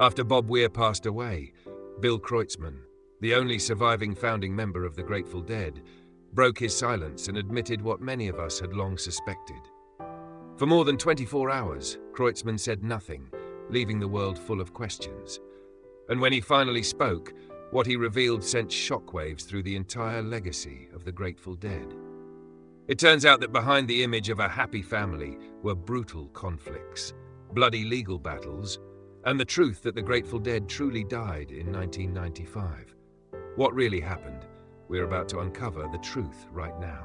After Bob Weir passed away, Bill Kreutzmann, the only surviving founding member of the Grateful Dead, broke his silence and admitted what many of us had long suspected. For more than 24 hours, Kreutzmann said nothing, leaving the world full of questions. And when he finally spoke, what he revealed sent shockwaves through the entire legacy of the Grateful Dead. It turns out that behind the image of a happy family were brutal conflicts, bloody legal battles, and the truth that the Grateful Dead truly died in 1995. What really happened? We're about to uncover the truth right now.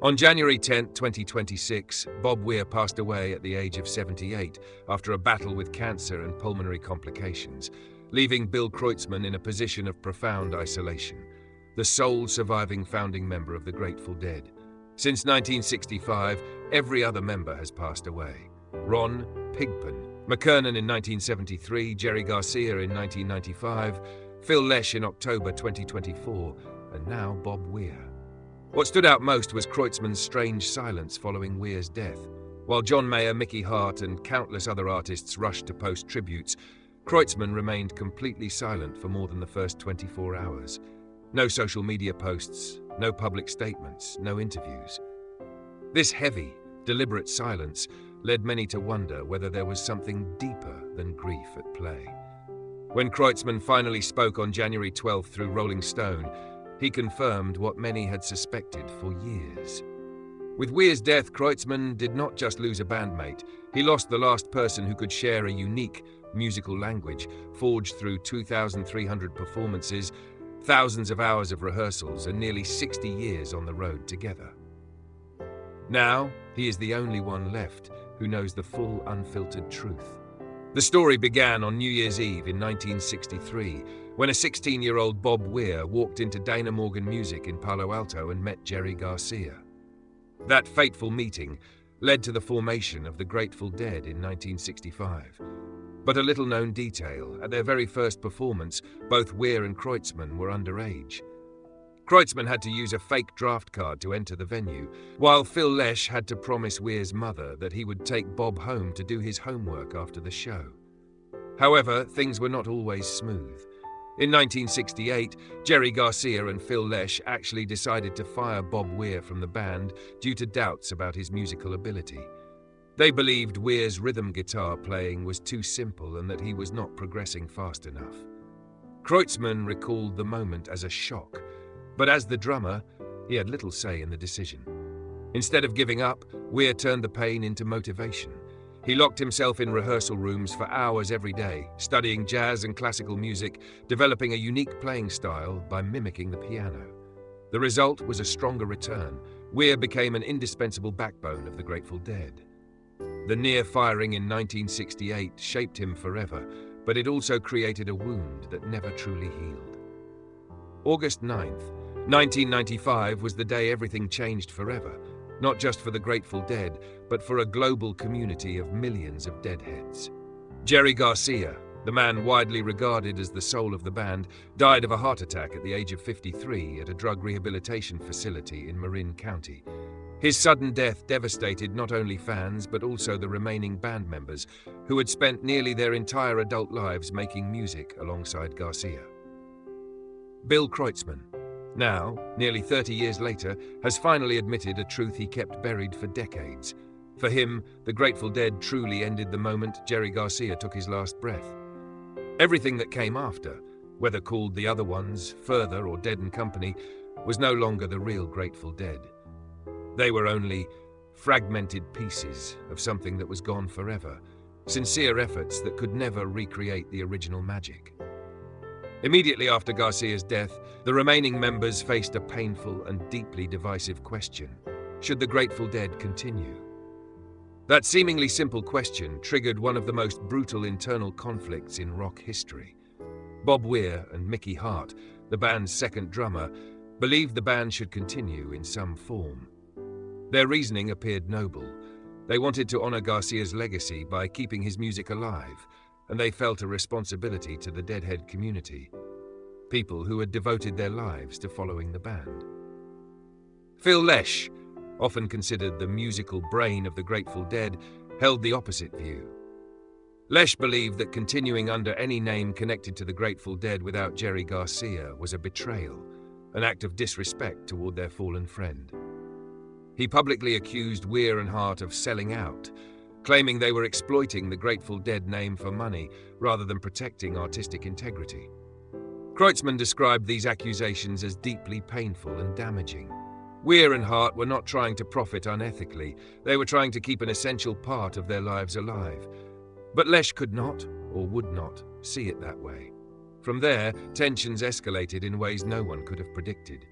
On January 10, 2026, Bob Weir passed away at the age of 78 after a battle with cancer and pulmonary complications, leaving Bill Kreutzmann in a position of profound isolation, the sole surviving founding member of the Grateful Dead. Since 1965, every other member has passed away. Ron Pigpen, McKernan in 1973, Jerry Garcia in 1995, Phil Lesh in October 2024, and now Bob Weir. What stood out most was Kreutzmann's strange silence following Weir's death. While John Mayer, Mickey Hart, and countless other artists rushed to post tributes, Kreutzmann remained completely silent for more than the first 24 hours. No social media posts, no public statements, no interviews. This heavy, deliberate silence led many to wonder whether there was something deeper than grief at play. When Kreutzmann finally spoke on January 12 through Rolling Stone, he confirmed what many had suspected for years. With Weir's death, Kreutzmann did not just lose a bandmate, he lost the last person who could share a unique musical language forged through 2,300 performances, thousands of hours of rehearsals, and nearly 60 years on the road together. Now, he is the only one left who knows the full, unfiltered truth. The story began on New Year's Eve in 1963, when a 16-year-old Bob Weir walked into Dana Morgan Music in Palo Alto and met Jerry Garcia. That fateful meeting led to the formation of the Grateful Dead in 1965. But a little-known detail, at their very first performance, both Weir and Kreutzmann were underage. Kreutzmann had to use a fake draft card to enter the venue, while Phil Lesh had to promise Weir's mother that he would take Bob home to do his homework after the show. However, things were not always smooth. In 1968, Jerry Garcia and Phil Lesh actually decided to fire Bob Weir from the band due to doubts about his musical ability. They believed Weir's rhythm guitar playing was too simple and that he was not progressing fast enough. Kreutzmann recalled the moment as a shock, but as the drummer, he had little say in the decision. Instead of giving up, Weir turned the pain into motivation. He locked himself in rehearsal rooms for hours every day, studying jazz and classical music, developing a unique playing style by mimicking the piano. The result was a stronger return. Weir became an indispensable backbone of the Grateful Dead. The near firing in 1968 shaped him forever, but it also created a wound that never truly healed. August 9th, 1995 was the day everything changed forever, not just for the Grateful Dead, but for a global community of millions of deadheads. Jerry Garcia, the man widely regarded as the soul of the band, died of a heart attack at the age of 53 at a drug rehabilitation facility in Marin County. His sudden death devastated not only fans, but also the remaining band members, who had spent nearly their entire adult lives making music alongside Garcia. Bill Kreutzmann, now, nearly 30 years later, has finally admitted a truth he kept buried for decades. For him, the Grateful Dead truly ended the moment Jerry Garcia took his last breath. Everything that came after, whether called The Other Ones, Further, or Dead and Company, was no longer the real Grateful Dead. They were only fragmented pieces of something that was gone forever, sincere efforts that could never recreate the original magic. Immediately after Garcia's death, the remaining members faced a painful and deeply divisive question: should the Grateful Dead continue? That seemingly simple question triggered one of the most brutal internal conflicts in rock history. Bob Weir and Mickey Hart, the band's second drummer, believed the band should continue in some form. Their reasoning appeared noble. They wanted to honor Garcia's legacy by keeping his music alive, and they felt a responsibility to the Deadhead community, people who had devoted their lives to following the band. Phil Lesh, often considered the musical brain of the Grateful Dead, held the opposite view. Lesh believed that continuing under any name connected to the Grateful Dead without Jerry Garcia was a betrayal, an act of disrespect toward their fallen friend. He publicly accused Weir and Hart of selling out, claiming they were exploiting the Grateful Dead name for money rather than protecting artistic integrity. Kreutzmann described these accusations as deeply painful and damaging. Weir and Hart were not trying to profit unethically, they were trying to keep an essential part of their lives alive. But Lesh could not, or would not, see it that way. From there, tensions escalated in ways no one could have predicted.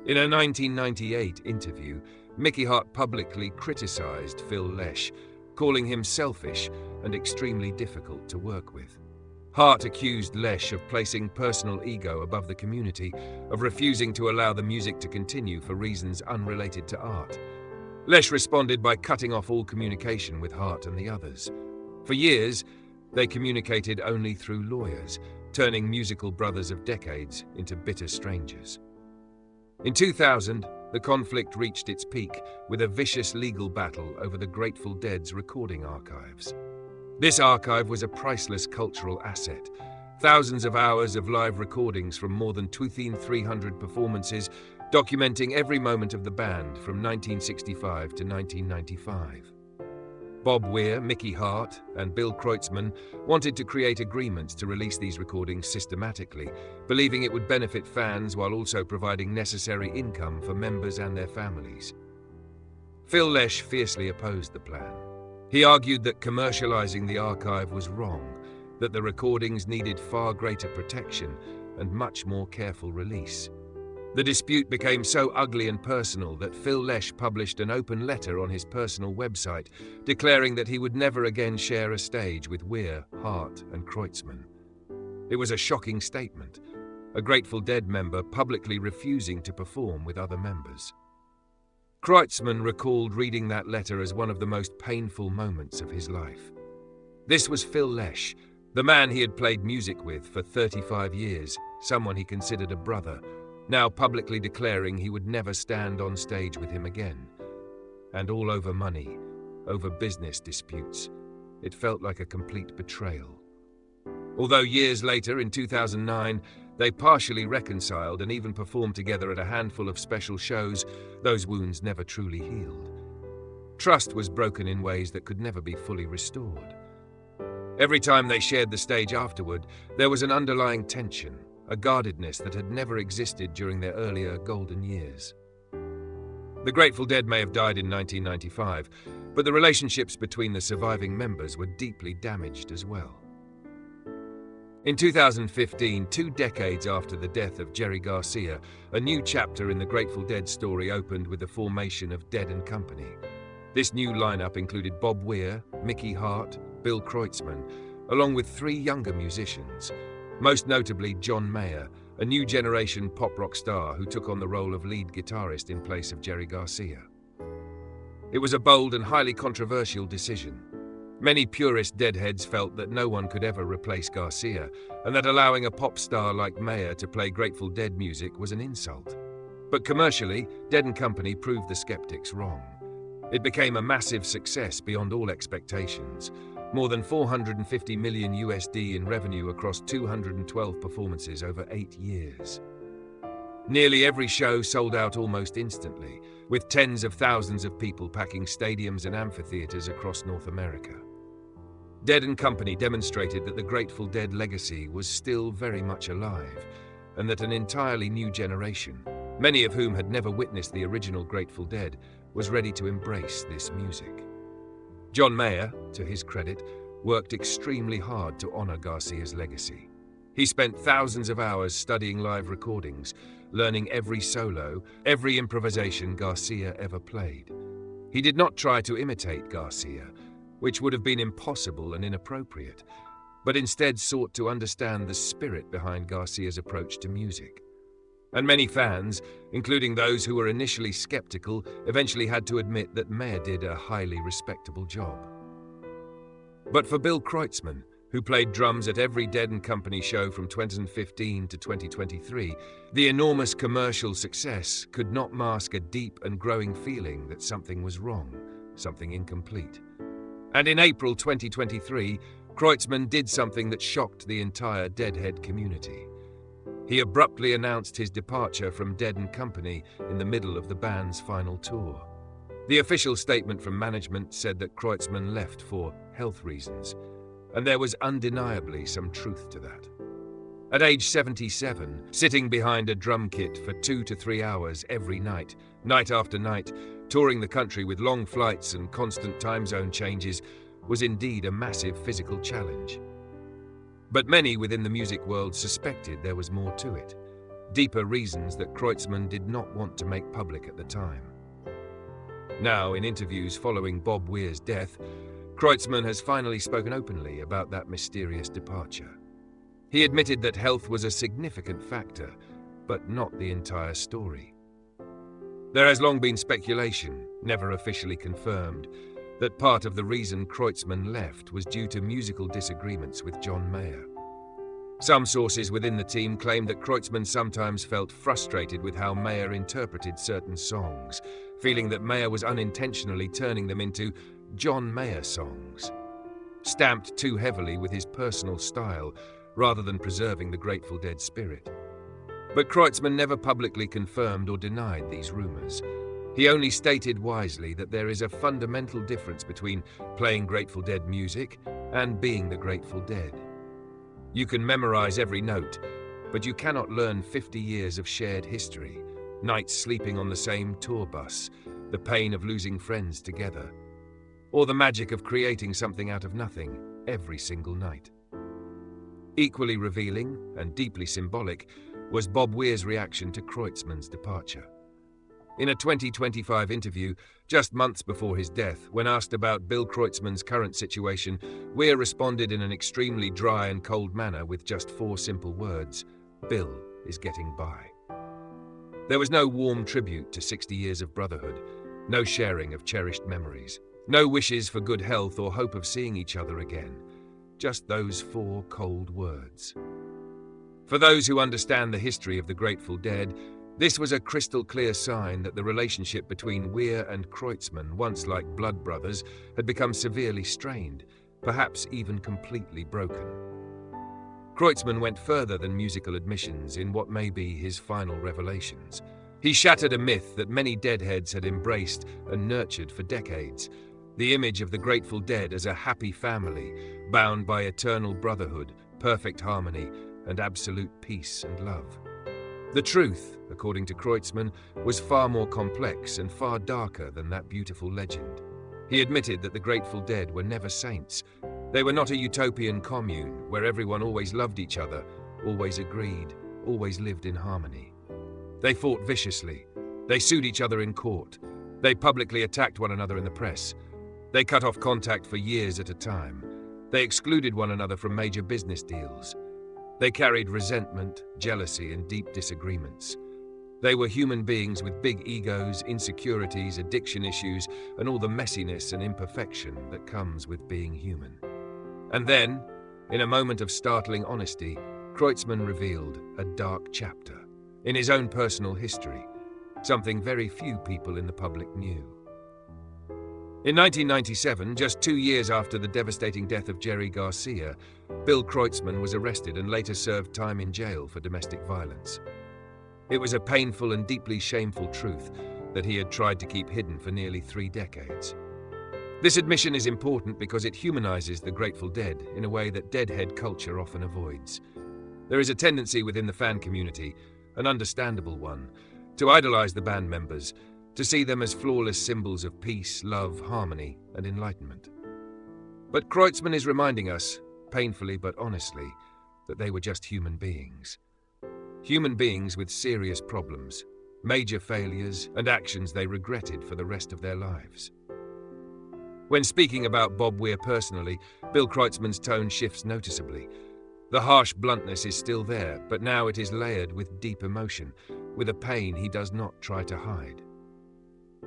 In a 1998 interview, Mickey Hart publicly criticized Phil Lesh, calling him selfish and extremely difficult to work with. Hart accused Lesh of placing personal ego above the community, of refusing to allow the music to continue for reasons unrelated to art. Lesh responded by cutting off all communication with Hart and the others. For years, they communicated only through lawyers, turning musical brothers of decades into bitter strangers. In 2000, the conflict reached its peak with a vicious legal battle over the Grateful Dead's recording archives. This archive was a priceless cultural asset. Thousands of hours of live recordings from more than 2,300 performances, documenting every moment of the band from 1965 to 1995. Bob Weir, Mickey Hart, and Bill Kreutzmann wanted to create agreements to release these recordings systematically, believing it would benefit fans while also providing necessary income for members and their families. Phil Lesh fiercely opposed the plan. He argued that commercializing the archive was wrong, that the recordings needed far greater protection and much more careful release. The dispute became so ugly and personal that Phil Lesh published an open letter on his personal website declaring that he would never again share a stage with Weir, Hart, and Kreutzmann. It was a shocking statement, a Grateful Dead member publicly refusing to perform with other members. Kreutzmann recalled reading that letter as one of the most painful moments of his life. This was Phil Lesh, the man he had played music with for 35 years, someone he considered a brother, now publicly declaring he would never stand on stage with him again. And all over money, over business disputes. It felt like a complete betrayal. Although years later, in 2009, they partially reconciled and even performed together at a handful of special shows, those wounds never truly healed. Trust was broken in ways that could never be fully restored. Every time they shared the stage afterward, there was an underlying tension, a guardedness that had never existed during their earlier golden years. The Grateful Dead may have died in 1995, but the relationships between the surviving members were deeply damaged as well. In 2015, 2 decades after the death of Jerry Garcia, a new chapter in the Grateful Dead story opened with the formation of Dead & Company. This new lineup included Bob Weir, Mickey Hart, Bill Kreutzmann, along with 3 younger musicians, most notably John Mayer, a new generation pop rock star who took on the role of lead guitarist in place of Jerry Garcia. It was a bold and highly controversial decision. Many purist Deadheads felt that no one could ever replace Garcia, and that allowing a pop star like Mayer to play Grateful Dead music was an insult. But commercially, Dead & Company proved the skeptics wrong. It became a massive success beyond all expectations. More than $450 million in revenue across 212 performances over 8 years. Nearly every show sold out almost instantly, with tens of thousands of people packing stadiums and amphitheaters across North America. Dead & Company demonstrated that the Grateful Dead legacy was still very much alive, and that an entirely new generation, many of whom had never witnessed the original Grateful Dead, was ready to embrace this music. John Mayer, to his credit, worked extremely hard to honor Garcia's legacy. He spent thousands of hours studying live recordings, learning every solo, every improvisation Garcia ever played. He did not try to imitate Garcia, which would have been impossible and inappropriate, but instead sought to understand the spirit behind Garcia's approach to music. And many fans, including those who were initially skeptical, eventually had to admit that Mayer did a highly respectable job. But for Bill Kreutzmann, who played drums at every Dead & Company show from 2015 to 2023, the enormous commercial success could not mask a deep and growing feeling that something was wrong, something incomplete. And in April 2023, Kreutzmann did something that shocked the entire Deadhead community. He abruptly announced his departure from Dead & Company in the middle of the band's final tour. The official statement from management said that Kreutzmann left for health reasons, and there was undeniably some truth to that. At age 77, sitting behind a drum kit for 2 to 3 hours every night, night after night, touring the country with long flights and constant time zone changes, was indeed a massive physical challenge. But many within the music world suspected there was more to it, deeper reasons that Kreutzmann did not want to make public at the time. Now, in interviews following Bob Weir's death, Kreutzmann has finally spoken openly about that mysterious departure. He admitted that health was a significant factor, but not the entire story. There has long been speculation, never officially confirmed, that part of the reason Kreutzmann left was due to musical disagreements with John Mayer. Some sources within the team claim that Kreutzmann sometimes felt frustrated with how Mayer interpreted certain songs, feeling that Mayer was unintentionally turning them into John Mayer songs, stamped too heavily with his personal style rather than preserving the Grateful Dead spirit. But Kreutzmann never publicly confirmed or denied these rumors. He only stated wisely that there is a fundamental difference between playing Grateful Dead music and being the Grateful Dead. You can memorize every note, but you cannot learn 50 years of shared history, nights sleeping on the same tour bus, the pain of losing friends together, or the magic of creating something out of nothing every single night. Equally revealing and deeply symbolic was Bob Weir's reaction to Kreutzmann's departure. In a 2025 interview, just months before his death, when asked about Bill Kreutzmann's current situation, Weir responded in an extremely dry and cold manner with just 4 simple words: "Bill is getting by." There was no warm tribute to 60 years of brotherhood, no sharing of cherished memories, no wishes for good health or hope of seeing each other again. Just those 4 cold words. For those who understand the history of the Grateful Dead, this was a crystal-clear sign that the relationship between Weir and Kreutzmann, once like blood brothers, had become severely strained, perhaps even completely broken. Kreutzmann went further than musical admissions in what may be his final revelations. He shattered a myth that many Deadheads had embraced and nurtured for decades, the image of the Grateful Dead as a happy family, bound by eternal brotherhood, perfect harmony, and absolute peace and love. The truth, according to Kreutzmann, was far more complex and far darker than that beautiful legend. He admitted that the Grateful Dead were never saints. They were not a utopian commune where everyone always loved each other, always agreed, always lived in harmony. They fought viciously. They sued each other in court. They publicly attacked one another in the press. They cut off contact for years at a time. They excluded one another from major business deals. They carried resentment, jealousy, and deep disagreements. They were human beings with big egos, insecurities, addiction issues, and all the messiness and imperfection that comes with being human. And then, in a moment of startling honesty, Kreutzmann revealed a dark chapter in his own personal history, something very few people in the public knew. In 1997, just 2 years after the devastating death of Jerry Garcia, Bill Kreutzmann was arrested and later served time in jail for domestic violence. It was a painful and deeply shameful truth that he had tried to keep hidden for nearly 3 decades. This admission is important because it humanizes the Grateful Dead in a way that Deadhead culture often avoids. There is a tendency within the fan community, an understandable one, to idolize the band members, to see them as flawless symbols of peace, love, harmony, and enlightenment. But Kreutzmann is reminding us, painfully but honestly, that they were just human beings. Human beings with serious problems, major failures, and actions they regretted for the rest of their lives. When speaking about Bob Weir personally, Bill Kreutzmann's tone shifts noticeably. The harsh bluntness is still there, but now it is layered with deep emotion, with a pain he does not try to hide.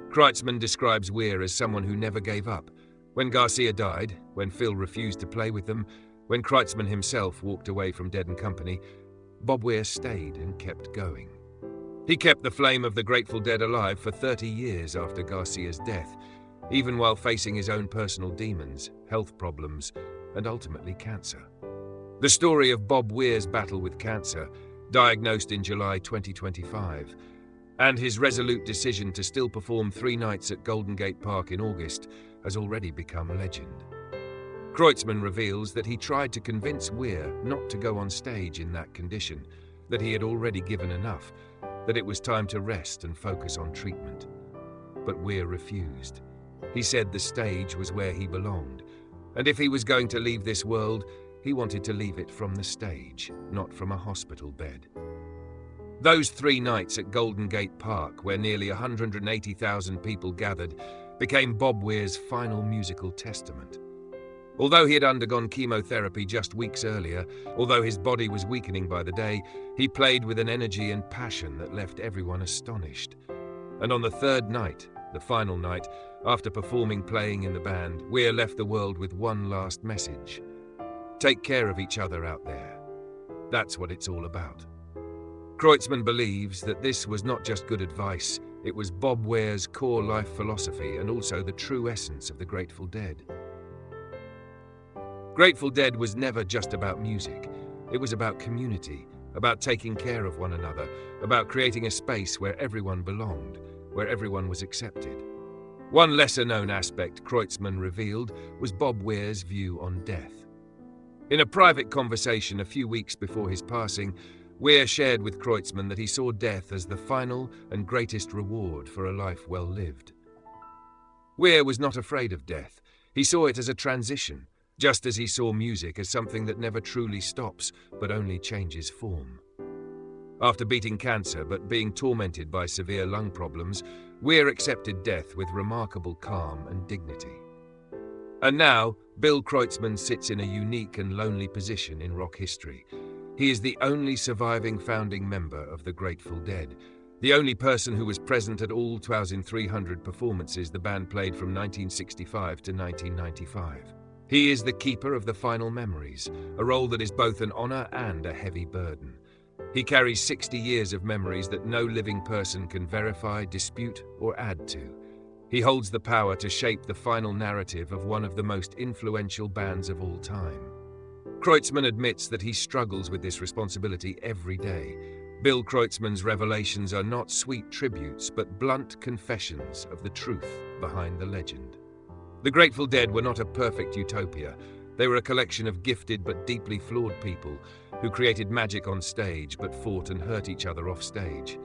Kreutzmann describes Weir as someone who never gave up. When Garcia died, when Phil refused to play with them, when Kreutzmann himself walked away from Dead & Company, Bob Weir stayed and kept going. He kept the flame of the Grateful Dead alive for 30 years after Garcia's death, even while facing his own personal demons, health problems, and ultimately cancer. The story of Bob Weir's battle with cancer, diagnosed in July 2025, and his resolute decision to still perform 3 nights at Golden Gate Park in August has already become legend. Kreutzmann reveals that he tried to convince Weir not to go on stage in that condition, that he had already given enough, that it was time to rest and focus on treatment. But Weir refused. He said the stage was where he belonged, and if he was going to leave this world, he wanted to leave it from the stage, not from a hospital bed. Those 3 nights at Golden Gate Park, where nearly 180,000 people gathered, became Bob Weir's final musical testament. Although he had undergone chemotherapy just weeks earlier, although his body was weakening by the day, he played with an energy and passion that left everyone astonished. And on the 3rd night, the final night, after performing playing in the band, Weir left the world with one last message. Take care of each other out there. That's what it's all about. Kreutzmann believes that this was not just good advice, it was Bob Weir's core life philosophy and also the true essence of the Grateful Dead. Grateful Dead was never just about music. It was about community, about taking care of one another, about creating a space where everyone belonged, where everyone was accepted. One lesser-known aspect Kreutzmann revealed was Bob Weir's view on death. In a private conversation a few weeks before his passing, Weir shared with Kreutzmann that he saw death as the final and greatest reward for a life well lived. Weir was not afraid of death. He saw it as a transition, just as he saw music as something that never truly stops, but only changes form. After beating cancer but being tormented by severe lung problems, Weir accepted death with remarkable calm and dignity. And now, Bill Kreutzmann sits in a unique and lonely position in rock history. He is the only surviving founding member of the Grateful Dead, the only person who was present at all 2,300 performances the band played from 1965 to 1995. He is the keeper of the final memories, a role that is both an honor and a heavy burden. He carries 60 years of memories that no living person can verify, dispute, or add to. He holds the power to shape the final narrative of one of the most influential bands of all time. Kreutzmann admits that he struggles with this responsibility every day. Bill Kreutzmann's revelations are not sweet tributes, but blunt confessions of the truth behind the legend. The Grateful Dead were not a perfect utopia. They were a collection of gifted but deeply flawed people who created magic on stage but fought and hurt each other off stage.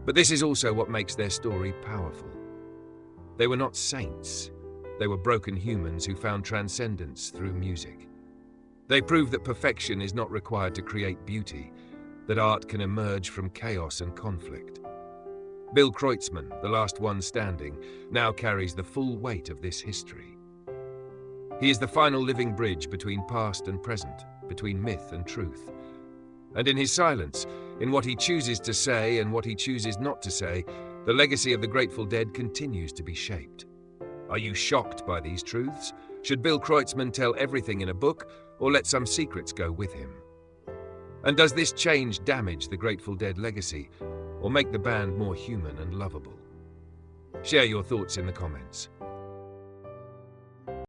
But this is also what makes their story powerful. They were not saints. They were broken humans who found transcendence through music. They prove that perfection is not required to create beauty, that art can emerge from chaos and conflict. Bill Kreutzmann, the last one standing, now carries the full weight of this history. He is the final living bridge between past and present, between myth and truth. And in his silence, in what he chooses to say and what he chooses not to say, the legacy of the Grateful Dead continues to be shaped. Are you shocked by these truths? Should Bill Kreutzmann tell everything in a book, or let some secrets go with him? And does this change damage the Grateful Dead legacy, or make the band more human and lovable? Share your thoughts in the comments.